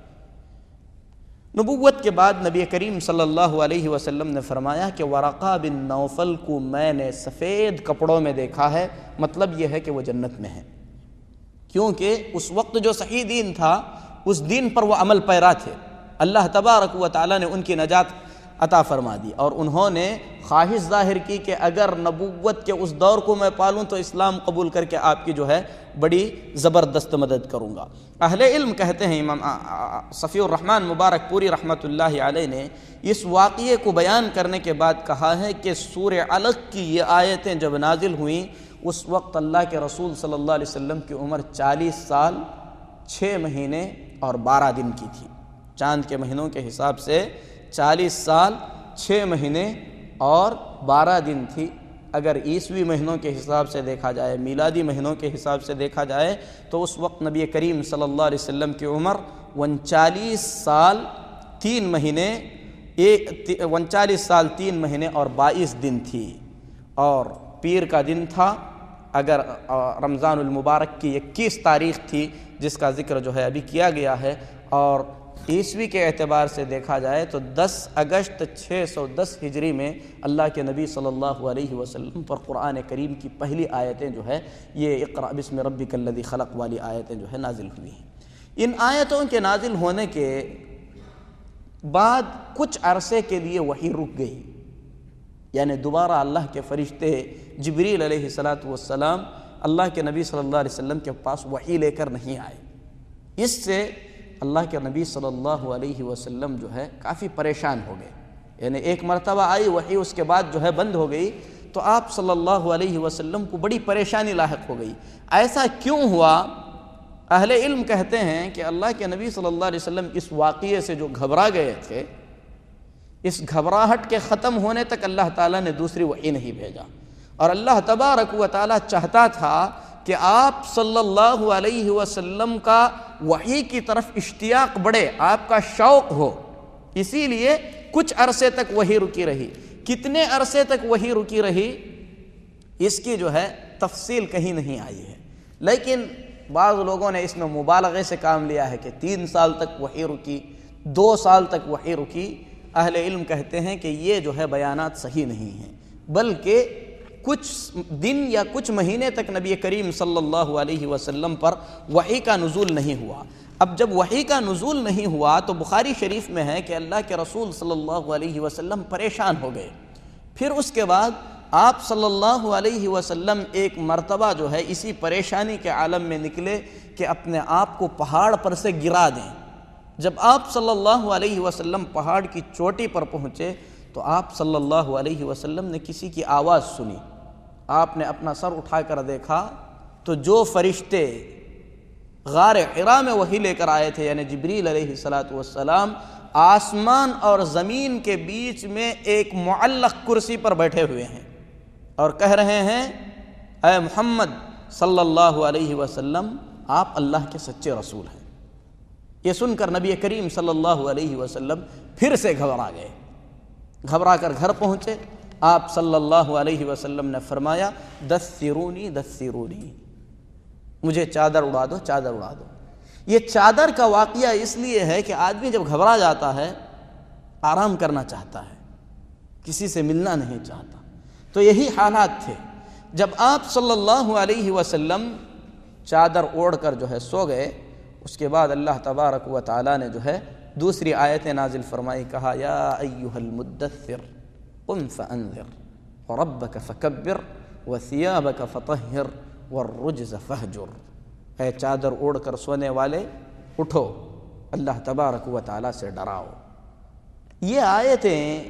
نبوت کے بعد نبی کریم صلی اللہ علیہ وسلم نے فرمایا کہ ورقہ بن نوفل کو میں نے سفید کپڑوں میں دیکھا ہے، مطلب یہ ہے کہ وہ جنت میں ہے، کیونکہ اس وقت جو صحیح دین تھا اس دین پر وہ عمل پیرا تھے، اللہ تبارک و تعالیٰ نے ان کی نجات عطا فرما دی، اور انہوں نے خواہش ظاہر کی کہ اگر نبوت کے اس دور کو میں پالوں تو اسلام قبول کر کے آپ کی جو ہے بڑی زبردست مدد کروں گا۔ اہل علم کہتے ہیں، امام صفی الرحمن مبارک پوری رحمۃ اللہ علیہ نے اس واقعے کو بیان کرنے کے بعد کہا ہے کہ سورہ علق کی یہ آیتیں جب نازل ہوئیں اس وقت اللہ کے رسول صلی اللہ علیہ وسلم کی عمر 40 سال 6 مہینے اور 12 دن کی تھی۔ چاند کے مہینوں کے حساب سے 40 سال 6 مہینے اور 12 دن تھی۔ اگر عیسوی مہینوں کے حساب سے دیکھا جائے، میلادی مہینوں کے حساب سے دیکھا جائے تو اس وقت نبی کریم صلی اللہ علیہ وسلم کی عمر 39 سال 3 مہینے 39 سال 3 مہینے اور 22 دن تھی، اور پیر کا دن تھا۔ اگر رمضان المبارک کی 21 تاریخ تھی جس کا ذکر جو ہے ابھی کیا گیا ہے، اور عیسوی کے اعتبار سے دیکھا جائے تو 10 اگست 610 ہجری میں اللہ کے نبی صلی اللہ علیہ وسلم پر قرآن کریم کی پہلی آیتیں جو ہے یہ اقرأ بسم ربک الذی خلق والی آیتیں جو ہے نازل ہوئی ہیں۔ ان آیتوں کے نازل ہونے کے بعد کچھ عرصے کے لیے وحی رک گئی، یعنی دوبارہ اللہ کے فرشتے جبریل علیہ السلام اللہ کے نبی صلی اللہ علیہ وسلم کے پاس وحی لے کر نہیں آئے۔ اس سے اللہ کے نبی صلی اللہ علیہ وسلم جو ہے کافی پریشان ہو گئے، یعنی ایک مرتبہ آئی وحی اس کے بعد جو ہے بند ہو گئی، تو آپ صلی اللہ علیہ وسلم کو بڑی پریشانی لاحق ہو گئی۔ ایسا کیوں ہوا؟ اہل علم کہتے ہیں کہ اللہ کے نبی صلی اللہ علیہ وسلم اس واقعے سے جو گھبرا گئے تھے، اس گھبراہٹ کے ختم ہونے تک اللہ تعالیٰ نے دوسری وحی نہیں بھیجا، اور اللہ تبارک و تعالیٰ چاہتا تھا کہ آپ صلی اللہ علیہ وسلم کا وحی کی طرف اشتیاق بڑھے، آپ کا شوق ہو، اسی لیے کچھ عرصے تک وحی رکی رہی۔ کتنے عرصے تک وحی رکی رہی اس کی جو ہے تفصیل کہیں نہیں آئی ہے، لیکن بعض لوگوں نے اس میں مبالغے سے کام لیا ہے کہ 3 سال تک وحی رکی، 2 سال تک وحی رکی۔ اہل علم کہتے ہیں کہ یہ جو ہے بیانات صحیح نہیں ہیں، بلکہ کچھ دن یا کچھ مہینے تک نبی کریم صلی اللہ علیہ وسلم پر وحی کا نزول نہیں ہوا۔ اب جب وحی کا نزول نہیں ہوا تو بخاری شریف میں ہے کہ اللہ کے رسول صلی اللہ علیہ وسلم پریشان ہو گئے۔ پھر اس کے بعد آپ صلی اللہ علیہ وسلم ایک مرتبہ جو ہے اسی پریشانی کے عالم میں نکلے کہ اپنے آپ کو پہاڑ پر سے گرا دیں۔ جب آپ صلی اللہ علیہ وسلم پہاڑ کی چوٹی پر پہنچے تو آپ صلی اللہ علیہ وسلم نے کسی کی آواز سنی۔ آپ نے اپنا سر اٹھا کر دیکھا تو جو فرشتے غار حرا میں وحی لے کر آئے تھے، یعنی جبریل علیہ السلام، آسمان اور زمین کے بیچ میں ایک معلق کرسی پر بیٹھے ہوئے ہیں اور کہہ رہے ہیں، اے محمد صلی اللہ علیہ وسلم، آپ اللہ کے سچے رسول ہیں۔ یہ سن کر نبی کریم صلی اللہ علیہ وسلم پھر سے گھبرا گئے، گھبرا کر گھر پہنچے۔ آپ صلی اللہ علیہ وسلم نے فرمایا، دثرونی دثرونی، مجھے چادر اڑا دو، چادر اڑا دو۔ یہ چادر کا واقعہ اس لیے ہے کہ آدمی جب گھبرا جاتا ہے آرام کرنا چاہتا ہے، کسی سے ملنا نہیں چاہتا، تو یہی حالات تھے۔ جب آپ صلی اللہ علیہ وسلم چادر اوڑھ کر جو ہے سو گئے، اس کے بعد اللہ تبارک و تعالیٰ نے جو ہے دوسری آیت نازل فرمائی، کہا، یا ایھا المدثر قم فانذر وربک فکبر وثیابک فطہر والرجز فہجر۔ اے چادر اوڑھ کر سونے والے، اٹھو، اللہ تبارک و تعالیٰ سے ڈراؤ۔ یہ آیتیں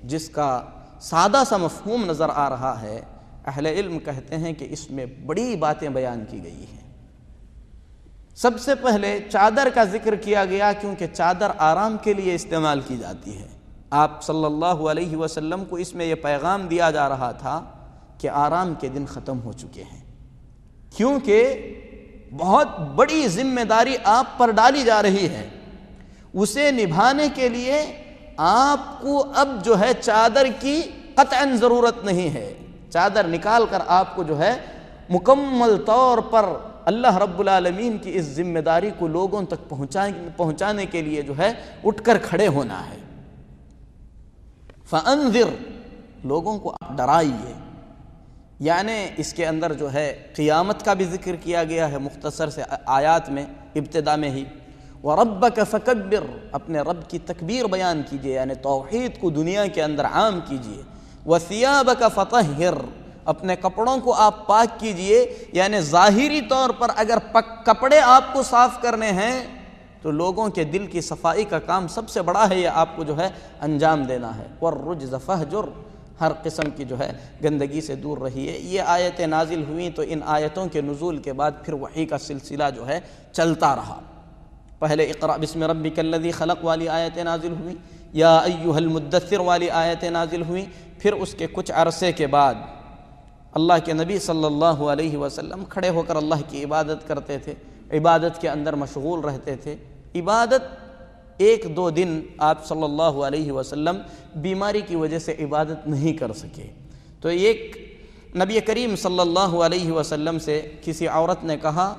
جس کا سادہ سا مفہوم نظر آ رہا ہے، اہل علم کہتے ہیں کہ اس میں بڑی باتیں بیان کی گئی ہیں۔ سب سے پہلے چادر کا ذکر کیا گیا کیونکہ چادر آرام کے لیے استعمال کی جاتی ہے۔ آپ صلی اللہ علیہ وسلم کو اس میں یہ پیغام دیا جا رہا تھا کہ آرام کے دن ختم ہو چکے ہیں، کیونکہ بہت بڑی ذمہ داری آپ پر ڈالی جا رہی ہے۔ اسے نبھانے کے لیے آپ کو اب جو ہے چادر کی قطعاً ضرورت نہیں ہے۔ چادر نکال کر آپ کو جو ہے مکمل طور پر اللہ رب العالمین کی اس ذمہ داری کو لوگوں تک پہنچانے کے لیے جو ہے اٹھ کر کھڑے ہونا ہے۔ فَأَنذِرْ، لوگوں کو آپ ڈرائیے، یعنی اس کے اندر جو ہے قیامت کا بھی ذکر کیا گیا ہے مختصر سے آیات میں ابتدا میں ہی۔ وَرَبَّكَ فَكَبِّرْ، اپنے رب کی تکبیر بیان کیجئے، یعنی توحید کو دنیا کے اندر عام کیجئے۔ وَثِيَابَكَ فَطَهِّرْ، اپنے کپڑوں کو آپ پاک کیجئے، یعنی ظاہری طور پر اگر کپڑے آپ کو صاف کرنے ہیں تو لوگوں کے دل کی صفائی کا کام سب سے بڑا ہے، یہ آپ کو جو ہے انجام دینا ہے۔ وَالرُّجْزَ فَاهْجُرْ، ہر قسم کی جو ہے گندگی سے دور رہیے۔ یہ آیتیں نازل ہوئیں تو ان آیتوں کے نزول کے بعد پھر وحی کا سلسلہ جو ہے چلتا رہا۔ پہلے اقرأ بسم ربک الذی خلق والی آیتیں نازل ہوئیں، یا ایھا المدثر والی آیتیں نازل ہوئیں، پھر اس کے کچھ عرصے کے بعد اللہ کے نبی صلی اللہ علیہ وسلم کھڑے ہو کر اللہ کی عبادت کرتے تھے، عبادت کے اندر مشغول رہتے تھے۔ عبادت ایک دو دن آپ صلی اللہ علیہ وسلم بیماری کی وجہ سے عبادت نہیں کر سکے، تو ایک نبی کریم صلی اللہ علیہ وسلم سے کسی عورت نے کہا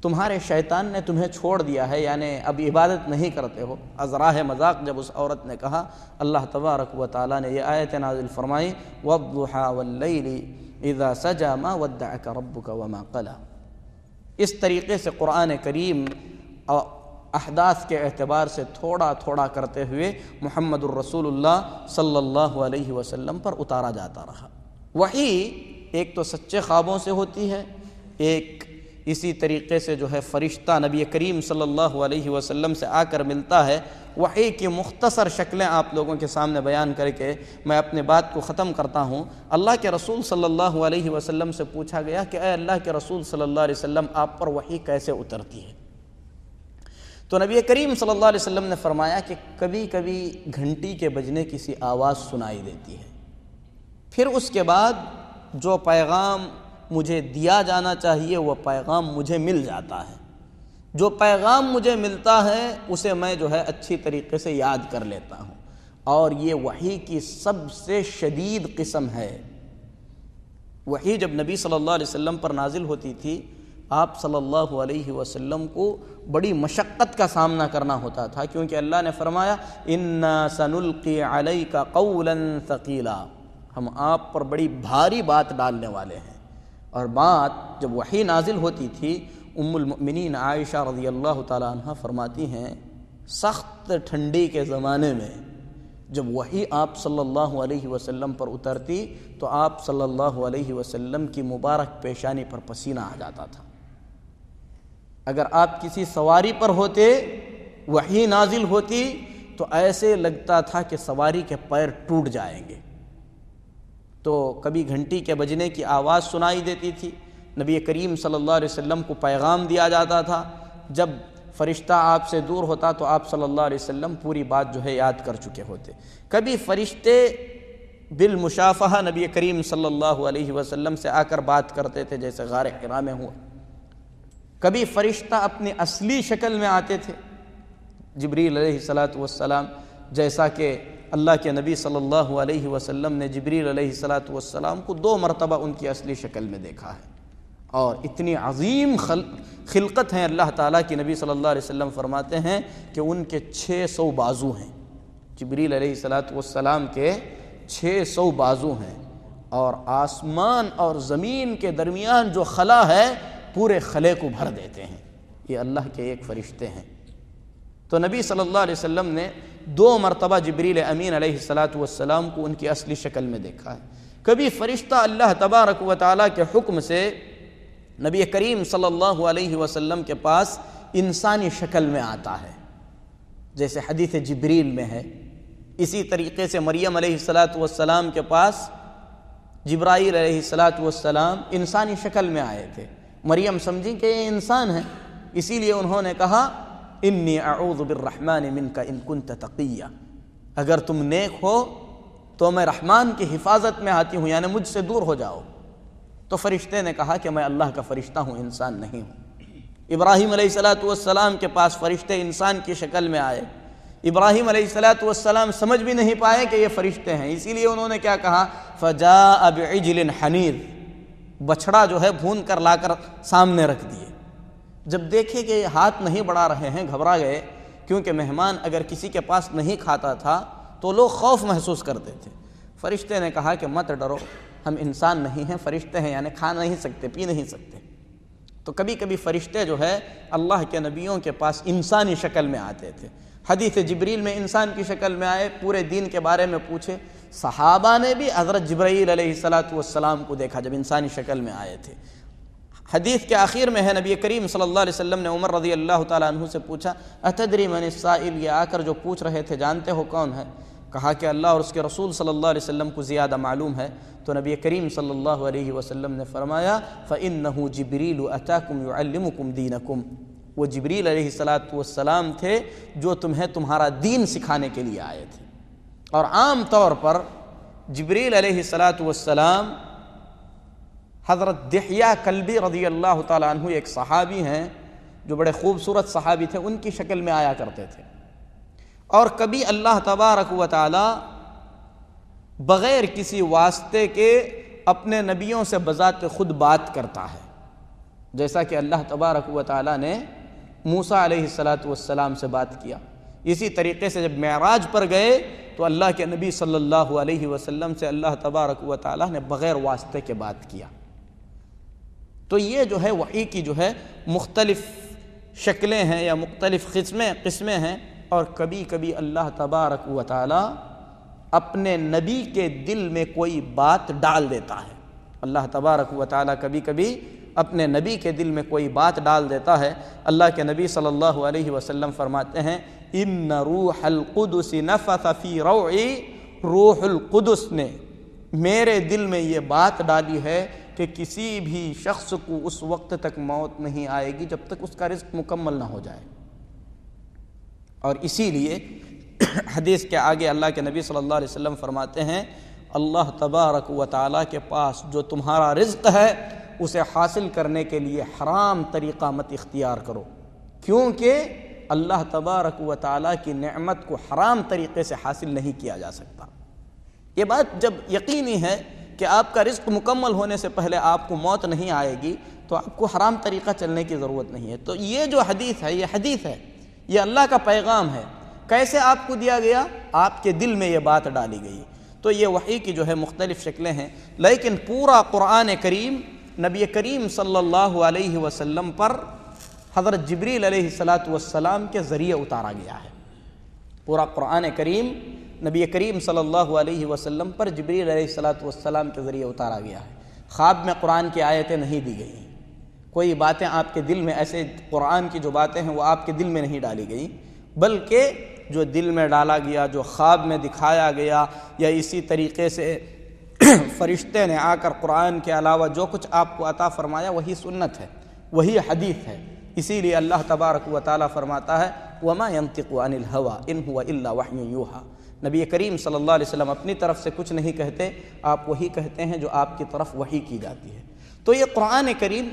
تمہارے شیطان نے تمہیں چھوڑ دیا ہے، یعنی اب عبادت نہیں کرتے ہو۔ از راہ مذاق جب اس عورت نے کہا، اللہ تبارک و تعالیٰ نے یہ آیت نازل فرمائی، وَالضُّحَىٰ وَاللَّيْلِ إِذَا سَجَىٰ مَا وَدَّعَكَ رَبُّكَ وَمَا قَلَىٰ۔ اس طریقے سے قرآن کریم احداث کے اعتبار سے تھوڑا تھوڑا کرتے ہوئے محمد الرسول اللہ صلی اللہ علیہ وسلم پر اتارا جاتا رہا۔ وحی ایک تو سچے خوابوں سے ہوتی ہے، ایک اسی طریقے سے جو ہے فرشتہ نبی کریم صلی اللہ علیہ وسلم سے آ کر ملتا ہے۔ وحی کی مختصر شکلیں آپ لوگوں کے سامنے بیان کر کے میں اپنے بات کو ختم کرتا ہوں۔ اللہ کے رسول صلی اللہ علیہ وسلم سے پوچھا گیا کہ اے اللہ کے رسول صلی اللہ علیہ وسلم، آپ پر وحی کیسے اترتی ہے؟ تو نبی کریم صلی اللہ علیہ وسلم نے فرمایا کہ کبھی کبھی گھنٹی کے بجنے کی سی آواز سنائی دیتی ہے، پھر اس کے بعد جو پیغام مجھے دیا جانا چاہیے وہ پیغام مجھے مل جاتا ہے، جو پیغام مجھے ملتا ہے اسے میں جو ہے اچھی طریقے سے یاد کر لیتا ہوں، اور یہ وحی کی سب سے شدید قسم ہے۔ وحی جب نبی صلی اللہ علیہ وسلم پر نازل ہوتی تھی، آپ صلی اللہ علیہ وسلم کو بڑی مشقت کا سامنا کرنا ہوتا تھا، کیونکہ اللہ نے فرمایا اِنَّا سَنُلْقِي عَلَيْكَ قَوْلًا ثَقِيلًا، ہم آپ پر بڑی بھاری بات ڈالنے والے ہیں۔ اور بات جب وحی نازل ہوتی تھی، ام المؤمنین عائشہ رضی اللہ تعالی عنہ فرماتی ہیں سخت ٹھنڈی کے زمانے میں جب وحی آپ صلی اللہ علیہ وسلم پر اترتی تو آپ صلی اللہ علیہ وسلم کی مبارک پیشانی پر پسینہ آ جاتا تھا۔ اگر آپ کسی سواری پر ہوتے، وحی نازل ہوتی تو ایسے لگتا تھا کہ سواری کے پیر ٹوٹ جائیں گے۔ تو کبھی گھنٹی کے بجنے کی آواز سنائی دیتی تھی، نبی کریم صلی اللہ علیہ وسلم کو پیغام دیا جاتا تھا، جب فرشتہ آپ سے دور ہوتا تو آپ صلی اللہ علیہ وسلم پوری بات جو ہے یاد کر چکے ہوتے۔ کبھی فرشتے بالمشافہہ نبی کریم صلی اللہ علیہ وسلم سے آ کر بات کرتے تھے، جیسے غار حرا میں ہوا۔ کبھی فرشتہ اپنی اصلی شکل میں آتے تھے، جبریل علیہ السلام، جیسا کہ اللہ کے نبی صلی اللہ علیہ وسلم نے جبریل علیہ السلام کو 2 مرتبہ ان کی اصلی شکل میں دیکھا ہے، اور اتنی عظیم خلقت ہیں اللہ تعالیٰ کی۔ نبی صلی اللہ علیہ وسلم فرماتے ہیں کہ ان کے 600 بازو ہیں، جبریل علیہ السلام کے 600 بازو ہیں، اور آسمان اور زمین کے درمیان جو خلا ہے پورے خلے کو بھر دیتے ہیں، یہ اللہ کے ایک فرشتے ہیں۔ تو نبی صلی اللہ علیہ وسلم نے 2 مرتبہ جبریل امین علیہ السلام کو ان کی اصلی شکل میں دیکھا ہے۔ کبھی فرشتہ اللہ تبارک و تعالیٰ کے حکم سے نبی کریم صلی اللہ علیہ وسلم کے پاس انسانی شکل میں آتا ہے، جیسے حدیث جبریل میں ہے۔ اسی طریقے سے مریم علیہ السلام کے پاس جبرائیل علیہ السلام انسانی شکل میں آئے تھے۔ مریم سمجھی کہ یہ انسان ہے، اسی لیے انہوں نے کہا انی اعوذ بالرحمن منک ان کنت تقیہ، اگر تم نیک ہو تو میں رحمان کی حفاظت میں آتی ہوں، یعنی مجھ سے دور ہو جاؤ۔ تو فرشتے نے کہا کہ میں اللہ کا فرشتہ ہوں، انسان نہیں ہوں۔ ابراہیم علیہ السلام کے پاس فرشتے انسان کی شکل میں آئے، ابراہیم علیہ السلام سمجھ بھی نہیں پائے کہ یہ فرشتے ہیں، اسی لیے انہوں نے کیا کہا فجاء بعجل حنیذ، بچھڑا جو ہے بھون کر لا کر سامنے رکھ دیے۔ جب دیکھے کہ ہاتھ نہیں بڑھا رہے ہیں گھبرا گئے، کیونکہ مہمان اگر کسی کے پاس نہیں کھاتا تھا تو لوگ خوف محسوس کرتے تھے۔ فرشتے نے کہا کہ مت ڈرو، ہم انسان نہیں ہیں، فرشتے ہیں، یعنی کھا نہیں سکتے، پی نہیں سکتے۔ تو کبھی کبھی فرشتے جو ہے اللہ کے نبیوں کے پاس انسانی شکل میں آتے تھے۔ حدیث جبریل میں انسان کی شکل میں آئے، پورے دین کے بارے میں پوچھے۔ صحابہ نے بھی حضرت جبرائیل علیہ السلام کو دیکھا جب انسانی شکل میں آئے تھے۔ حدیث کے آخر میں ہے نبی کریم صلی اللہ علیہ وسلم نے عمر رضی اللہ تعالیٰ عنہ سے پوچھا اتدری من السائل، یہ آ کر جو پوچھ رہے تھے جانتے ہو کون ہے؟ کہا کہ اللہ اور اس کے رسول صلی اللہ علیہ وسلم کو زیادہ معلوم ہے۔ تو نبی کریم صلی اللہ علیہ وسلم نے فرمایا فإنہ جبریل اتاکم یعلمکم دینکم، وہ جبریل علیہ السلام تھے جو تمہیں تمہارا دین سکھانے کے لیے آئے تھے۔ اور عام طور پر جبریل علیہ السلام حضرت دحیہ کلبی رضی اللہ تعالیٰ عنہ ایک صحابی ہیں جو بڑے خوبصورت صحابی تھے، ان کی شکل میں آیا کرتے تھے۔ اور کبھی اللہ تبارک و تعالی بغیر کسی واسطے کے اپنے نبیوں سے بذات خود بات کرتا ہے، جیسا کہ اللہ تبارک و تعالی نے موسیٰ علیہ السلام سے بات کیا۔ اسی طریقے سے جب معراج پر گئے تو اللہ کے نبی صلی اللہ علیہ وسلم سے اللہ تبارک و تعالی نے بغیر واسطے کے بات کیا۔ تو یہ جو ہے وحی کی جو ہے مختلف شکلیں ہیں یا مختلف قسمیں ہیں، اور کبھی کبھی اللہ تبارک و تعالی اپنے نبی کے دل میں کوئی بات ڈال دیتا ہے۔ اللہ تبارک و تعالی کبھی کبھی اپنے نبی کے دل میں کوئی بات ڈال دیتا ہے۔ اللہ کے نبی صلی اللہ علیہ وسلم فرماتے ہیں ان روح القدس نفث فی روعی، روح القدس نے میرے دل میں یہ بات ڈالی ہے کہ کسی بھی شخص کو اس وقت تک موت نہیں آئے گی جب تک اس کا رزق مکمل نہ ہو جائے۔ اور اسی لیے حدیث کے آگے اللہ کے نبی صلی اللہ علیہ وسلم فرماتے ہیں اللہ تبارک و تعالیٰ کے پاس جو تمہارا رزق ہے اسے حاصل کرنے کے لیے حرام طریقہ مت اختیار کرو، کیونکہ اللہ تبارک و تعالیٰ کی نعمت کو حرام طریقے سے حاصل نہیں کیا جا سکتا۔ یہ بات جب یقینی ہے کہ آپ کا رزق مکمل ہونے سے پہلے آپ کو موت نہیں آئے گی تو آپ کو حرام طریقہ چلنے کی ضرورت نہیں ہے۔ تو یہ جو حدیث ہے، یہ حدیث ہے، یہ اللہ کا پیغام ہے۔ کیسے آپ کو دیا گیا؟ آپ کے دل میں یہ بات ڈالی گئی۔ تو یہ وحی کی جو ہے مختلف شکلیں ہیں، لیکن پورا قرآن کریم نبی کریم صلی اللہ علیہ وسلم پر حضرت جبریل علیہ السلام کے ذریعے اتارا گیا ہے۔ پورا قرآن کریم نبی کریم صلی اللہ علیہ وسلم پر جبریل علیہ السلام کے ذریعے اتارا گیا ہے۔ خواب میں قرآن کی آیتیں نہیں دی گئیں، کوئی باتیں آپ کے دل میں ایسے قرآن کی جو باتیں ہیں وہ آپ کے دل میں نہیں ڈالی گئیں، بلکہ جو دل میں ڈالا گیا، جو خواب میں دکھایا گیا، یا اسی طریقے سے فرشتے نے آ کر قرآن کے علاوہ جو کچھ آپ کو عطا فرمایا وہی سنت ہے، وہی حدیث ہے۔ اسی لیے اللہ تبارک و تعالیٰ فرماتا ہے وَمَا يَنطِقُ عَنِ الْهَوَىٰ إِنْ هُوَ إِلَّا وَحْيٌ يُوحَىٰ، نبی کریم صلی اللہ علیہ وسلم اپنی طرف سے کچھ نہیں کہتے، آپ وہی کہتے ہیں جو آپ کی طرف وحی کی جاتی ہے۔ تو یہ قرآن کریم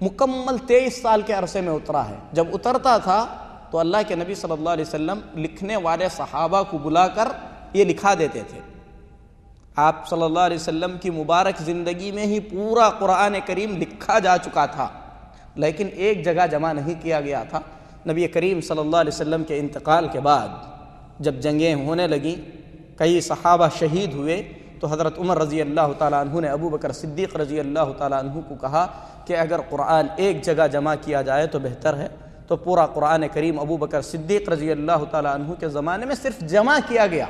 مکمل 23 سال کے عرصے میں اترا ہے۔ جب اترتا تھا تو اللہ کے نبی صلی اللہ علیہ وسلم لکھنے والے صحابہ کو بلا کر یہ لکھا دیتے تھے۔ آپ صلی اللہ علیہ وسلم کی مبارک زندگی میں ہی پورا قرآن کریم لکھا جا چکا تھا، لیکن ایک جگہ جمع نہیں کیا گیا تھا۔ نبی کریم صلی اللہ علیہ وسلم کے انتقال کے بعد جب جنگیں ہونے لگیں، کئی صحابہ شہید ہوئے، تو حضرت عمر رضی اللہ تعالیٰ عنہ نے ابو بکر صدیق رضی اللہ تعالیٰ عنہ کو کہا کہ اگر قرآن ایک جگہ جمع کیا جائے تو بہتر ہے۔ تو پورا قرآن کریم ابو بکر صدیق رضی اللہ تعالیٰ عنہ کے زمانے میں صرف جمع کیا گیا،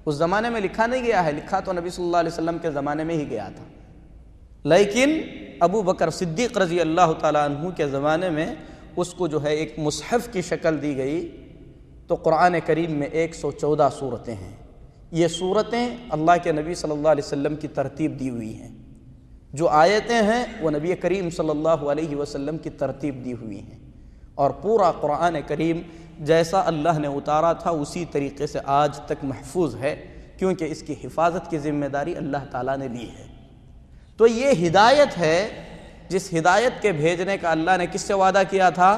اس زمانے میں لکھا نہیں گیا ہے، لکھا تو نبی صلی اللہ علیہ وسلم کے زمانے میں ہی گیا تھا، لیکن ابو بکر صدیق رضی اللہ تعالیٰ عنہ کے زمانے میں اس کو جو ہے ایک مصحف کی شکل دی گئی۔ تو قرآن کریم میں 114 سورتیں ہیں۔ یہ سورتیں اللہ کے نبی صلی اللہ علیہ وسلم کی ترتیب دی ہوئی ہیں، جو آیتیں ہیں وہ نبی کریم صلی اللہ علیہ وسلم کی ترتیب دی ہوئی ہیں، اور پورا قرآن کریم جیسا اللہ نے اتارا تھا اسی طریقے سے آج تک محفوظ ہے، کیونکہ اس کی حفاظت کی ذمہ داری اللہ تعالیٰ نے لی ہے۔ تو یہ ہدایت ہے جس ہدایت کے بھیجنے کا اللہ نے کس سے وعدہ کیا تھا؟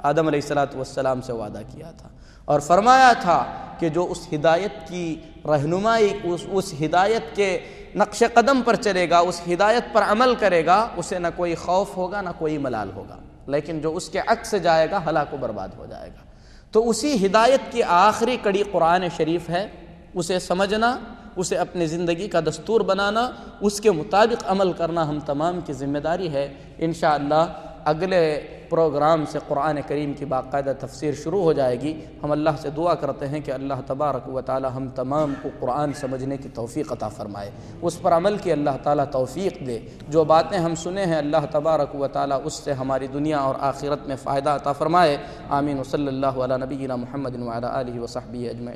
آدم علیہ السلام سے وعدہ کیا تھا، اور فرمایا تھا کہ جو اس ہدایت کی رہنمائی، اس ہدایت کے نقش قدم پر چلے گا، اس ہدایت پر عمل کرے گا، اسے نہ کوئی خوف ہوگا نہ کوئی ملال ہوگا، لیکن جو اس کے عکس جائے گا ہلاک و برباد ہو جائے گا۔ تو اسی ہدایت کی آخری کڑی قرآن شریف ہے، اسے سمجھنا، اسے اپنی زندگی کا دستور بنانا، اس کے مطابق عمل کرنا ہم تمام کی ذمہ داری ہے۔ انشاءاللہ اگلے پروگرام سے قرآن کریم کی باقاعدہ تفسیر شروع ہو جائے گی۔ ہم اللہ سے دعا کرتے ہیں کہ اللہ تبارک و تعالی ہم تمام کو قرآن سمجھنے کی توفیق عطا فرمائے، اس پر عمل کی اللہ تعالی توفیق دے۔ جو باتیں ہم سنے ہیں اللہ تبارک و تعالی اس سے ہماری دنیا اور آخرت میں فائدہ عطا فرمائے۔ آمین۔ صلی اللہ علی نبینا محمد وعلی آلہ وصحبہ اجمعین۔